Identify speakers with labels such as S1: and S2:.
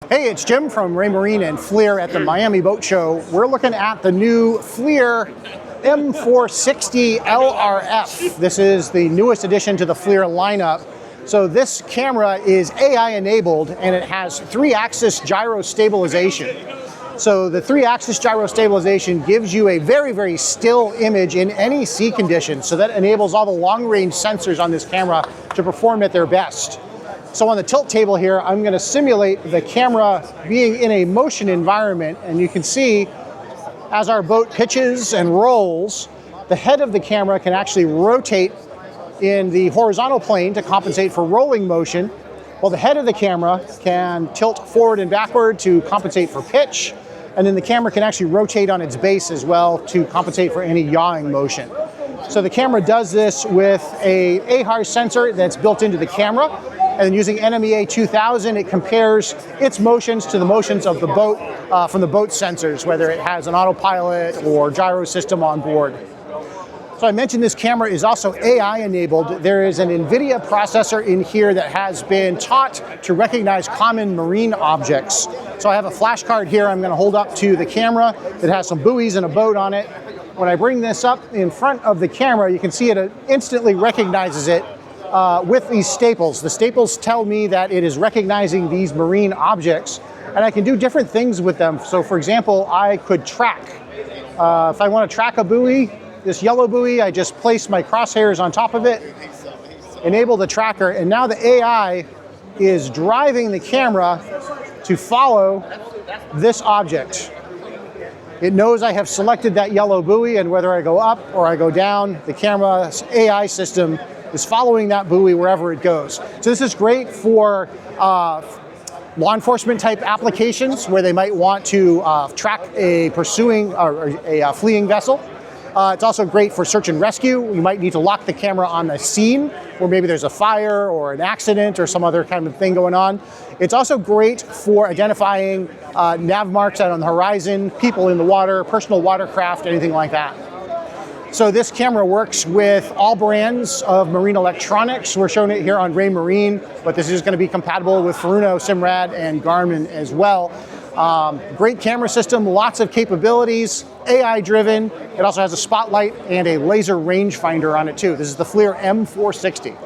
S1: Hey, it's Jim from Ray Marine and Flir at the Miami Boat Show. We're looking at the new Flir M460LRF. This is the newest addition to the Flir lineup. So this camera is AI enabled and it has 3-axis gyro stabilization. So the 3-axis gyro stabilization gives you a very, very still image in any sea conditions. So that enables all the long-range sensors on this camera to perform at their best. So on the tilt table here, I'm going to simulate the camera being in a motion environment, and you can see as our boat pitches and rolls, the head of the camera can actually rotate in the horizontal plane to compensate for rolling motion, while the head of the camera can tilt forward and backward to compensate for pitch, and then the camera can actually rotate on its base as well to compensate for any yawing motion. So the camera does this with a AHAR sensor that's built into the camera. And then using NMEA 2000, it compares its motions to the motions of the boat from the boat sensors, whether it has an autopilot or gyro system on board. So I mentioned this camera is also AI enabled. There is an NVIDIA processor in here that has been taught to recognize common marine objects. So I have a flash card here I'm going to hold up to the camera that has some buoys and a boat on it. When I bring this up in front of the camera, you can see it instantly recognizes it with these staples. The staples tell me that it is recognizing these marine objects, and I can do different things with them. So for example, I could track. If I want to track a buoy, this yellow buoy, I just place my crosshairs on top of it, enable the tracker, and now the AI is driving the camera to follow this object. It knows I have selected that yellow buoy, and whether I go up or I go down, the camera's AI system is following that buoy wherever it goes. So this is great for law enforcement type applications where they might want to track a pursuing or a fleeing vessel. It's also great for search and rescue. You might need to lock the camera on the scene where maybe there's a fire or an accident or some other kind of thing going on. It's also great for identifying nav marks out on the horizon, people in the water, personal watercraft, anything like that. So this camera works with all brands of marine electronics. We're showing it here on Ray Marine, but this is going to be compatible with Furuno, Simrad, and Garmin as well. Great camera system, lots of capabilities, AI driven. It also has a spotlight and a laser rangefinder on it too. This is the Flir M460.